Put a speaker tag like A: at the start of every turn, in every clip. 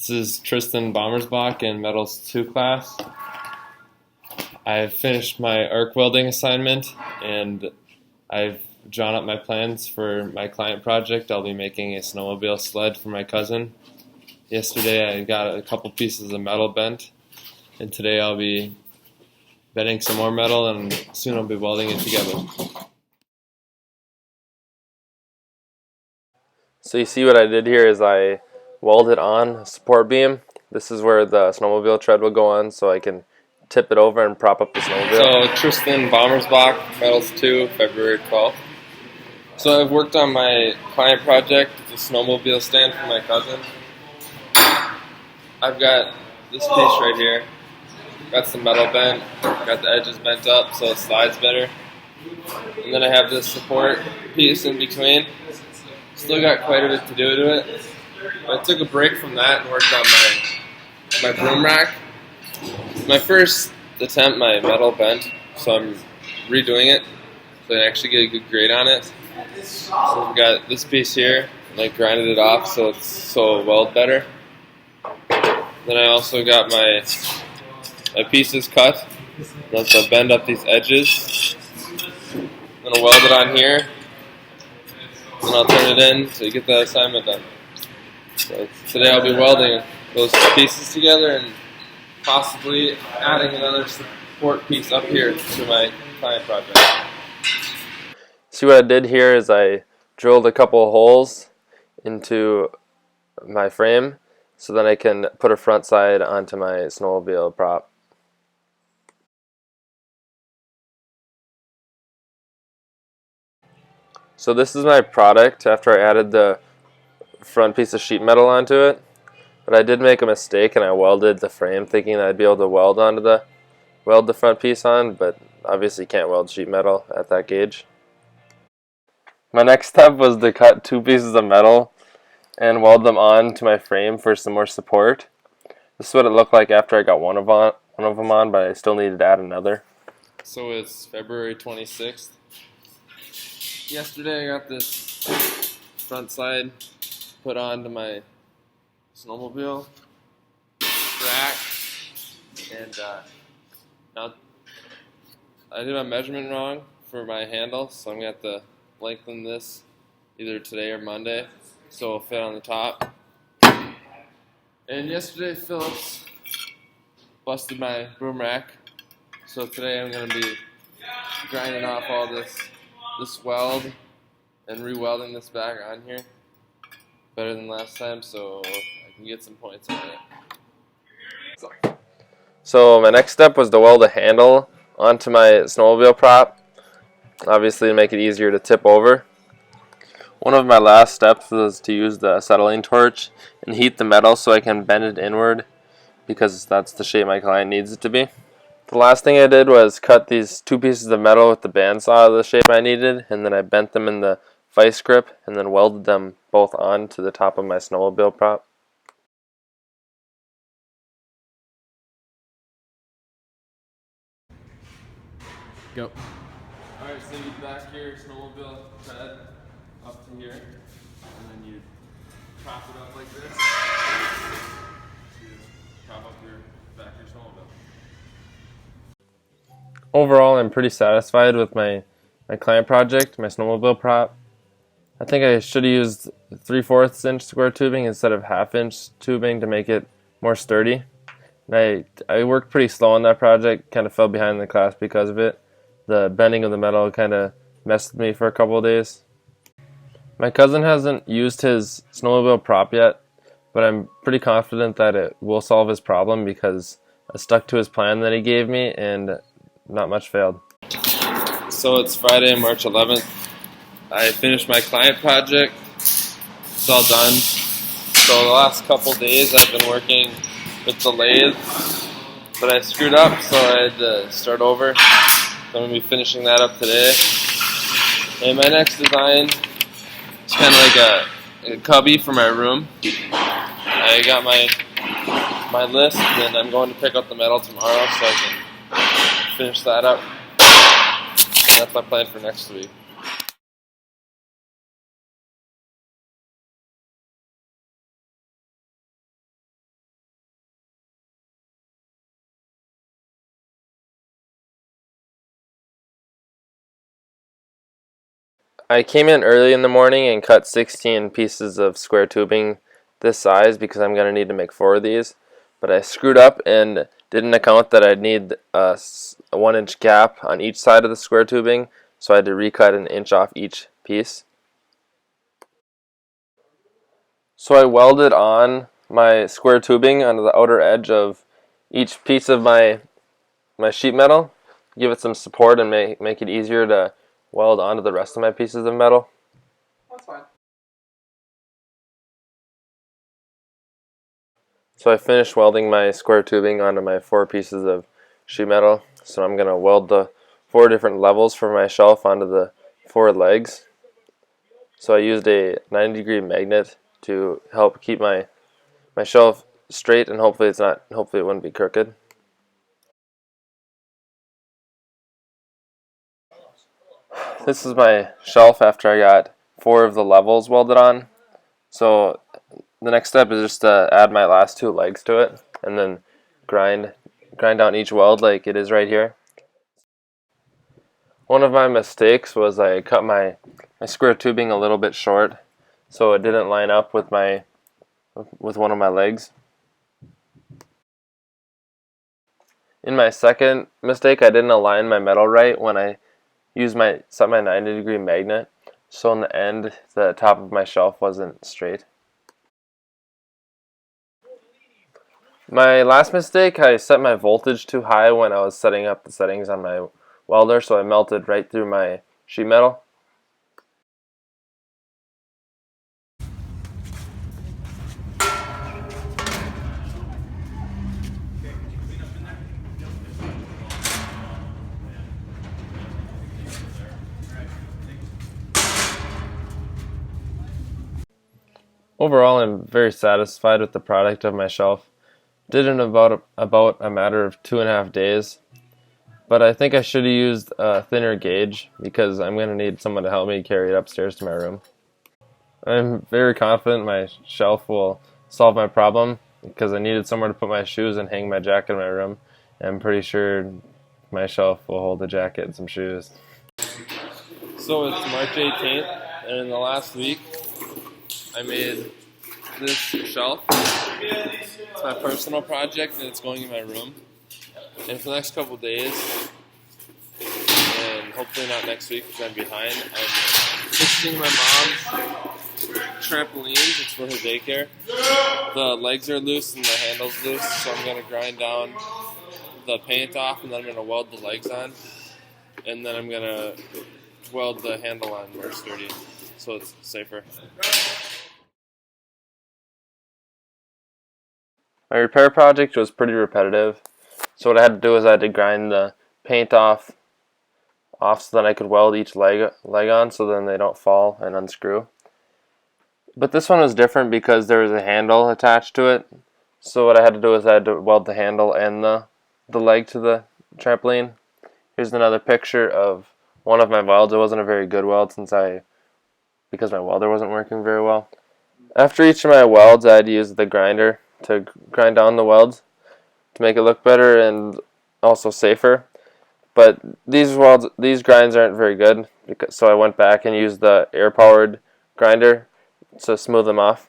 A: This is Trysten Bommersbach in Metals 2 class. I've finished my arc welding assignment and I've drawn up my plans for my client project. I'll be making a snowmobile sled for my cousin. Yesterday I got a couple pieces of metal bent, and today I'll be bending some more metal and soon I'll be welding it together.
B: So you see what I did here is I welded on a support beam. This is where the snowmobile tread will go on, so I can tip it over and prop up the snowmobile.
A: So Trysten Bommersbach, Metals 2, February 12th. So I've worked on my client project, the Snowmobile Stand for my cousin. I've got this piece right here. Got some metal bent, got the edges bent up so it slides better. And then I have this support piece in between. Still got quite a bit to do to it. I took a break from that and worked on my broom rack. My first attempt, my metal bent, so I'm redoing it so I can actually get a good grade on it. So I've got this piece here, and I grinded it off so it weld better. Then I also got my pieces cut. Let's bend up these edges. I'm gonna weld it on here, and I'll turn it in to get the assignment done. So today I'll be welding those pieces together and possibly adding another support piece up here to my client project.
B: See what I did here is I drilled a couple holes into my frame so then I can put a front side onto my snowmobile prop. So this is my product after I added the front piece of sheet metal onto it. But I did make a mistake and I welded the frame thinking that I'd be able to weld the front piece on, but obviously can't weld sheet metal at that gauge. My next step was to cut two pieces of metal and weld them on to my frame for some more support. This is what it looked like after I got one of them on, but I still needed to add another.
A: So it's February 26th. Yesterday I got this front side put onto my snowmobile rack, and now I did my measurement wrong for my handle, so I'm going to have to lengthen this either today or Monday so it'll fit on the top. And yesterday Phillips busted my broom rack, so today I'm going to be grinding off all this weld and re-welding this back on here better than last time so I can get some points on it.
B: So my next step was to weld a handle onto my snowmobile prop, obviously to make it easier to tip over. One of my last steps was to use the acetylene torch and heat the metal so I can bend it inward because that's the shape my client needs it to be. The last thing I did was cut these two pieces of metal with the bandsaw of the shape I needed, and then I bent them in the vice grip and then welded them both on to the top of my snowmobile prop.
A: Go. Alright, so you back your snowmobile tread up to here, and then you prop it up like this to prop up your snowmobile.
B: Overall, I'm pretty satisfied with my client project, my snowmobile prop. I think I should have used 3/4 inch square tubing instead of 1/2 inch tubing to make it more sturdy. And I worked pretty slow on that project, kind of fell behind in the class because of it. The bending of the metal kind of messed with me for a couple of days. My cousin hasn't used his snowmobile prop yet, but I'm pretty confident that it will solve his problem because I stuck to his plan that he gave me and not much failed.
A: So it's Friday, March 11th. I finished my client project. It's all done. So the last couple days I've been working with the lathe, but I screwed up, so I had to start over. So I'm going to be finishing that up today. And my next design is kind of like a cubby for my room. I got my list, and I'm going to pick up the metal tomorrow so I can finish that up. And that's my plan for next week.
B: I came in early in the morning and cut 16 pieces of square tubing this size because I'm going to need to make 4 of these. But I screwed up and didn't account that I'd need a 1-inch gap on each side of the square tubing, so I had to recut an inch off each piece. So I welded on my square tubing onto the outer edge of each piece of my sheet metal, give it some support and make it easier to weld onto the rest of my pieces of metal.
A: That's fine.
B: So I finished welding my square tubing onto my 4 pieces of sheet metal. So I'm going to weld the 4 different levels for my shelf onto the 4 legs. So I used a 90-degree magnet to help keep my shelf straight, and hopefully it wouldn't be crooked. This is my shelf after I got 4 of the levels welded on. So the next step is just to add my last 2 legs to it and then grind down each weld like it is right here. One of my mistakes was I cut my square tubing a little bit short, so it didn't line up with one of my legs. In my second mistake, I didn't align my metal right when I set my 90-degree magnet, so in the end the top of my shelf wasn't straight. My last mistake, I set my voltage too high when I was setting up the settings on my welder, so I melted right through my sheet metal. Overall, I'm very satisfied with the product of my shelf. Did in about a matter of 2.5 days, but I think I should have used a thinner gauge because I'm going to need someone to help me carry it upstairs to my room. I'm very confident my shelf will solve my problem because I needed somewhere to put my shoes and hang my jacket in my room. I'm pretty sure my shelf will hold a jacket and some shoes.
A: So it's March 18th, and in the last week, I made this shelf. It's my personal project, and it's going in my room. And for the next couple days, and hopefully not next week because I'm behind, I'm fixing my mom's trampolines. It's for her daycare. The legs are loose and the handle's loose, so I'm going to grind down the paint off, and then I'm going to weld the legs on. And then I'm going to weld the handle on more sturdy, so it's safer.
B: My repair project was pretty repetitive, so what I had to do is I had to grind the paint off so that I could weld each leg on so then they don't fall and unscrew. But this one was different because there was a handle attached to it, so what I had to do is I had to weld the handle and the leg to the trampoline. Here's another picture of one of my welds. It wasn't a very good weld because my welder wasn't working very well. After each of my welds, I'd use the grinder to grind down the welds to make it look better and also safer. But these grinds aren't very good, so I went back and used the air-powered grinder to smooth them off.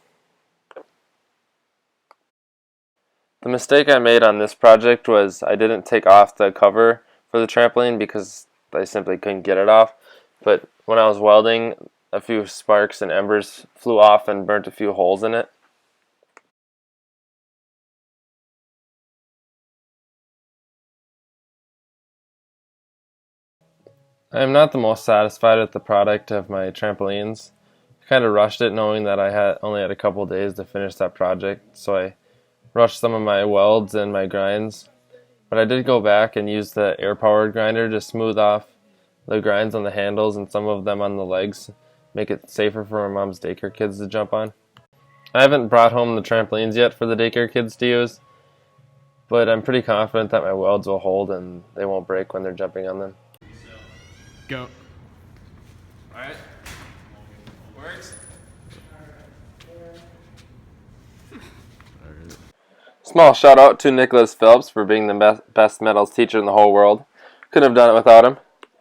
B: The mistake I made on this project was I didn't take off the cover for the trampoline because I simply couldn't get it off. But when I was welding, a few sparks and embers flew off and burnt a few holes in it. I am not the most satisfied with the product of my trampolines. I kind of rushed it knowing that I only had a couple days to finish that project, so I rushed some of my welds and my grinds. But I did go back and use the air-powered grinder to smooth off the grinds on the handles and some of them on the legs, make it safer for my mom's daycare kids to jump on. I haven't brought home the trampolines yet for the daycare kids to use, but I'm pretty confident that my welds will hold and they won't break when they're jumping on them.
A: Go. Alright. Works.
B: Small shout out to Nicholas Phelps for being the best metals teacher in the whole world. Couldn't have done it without him.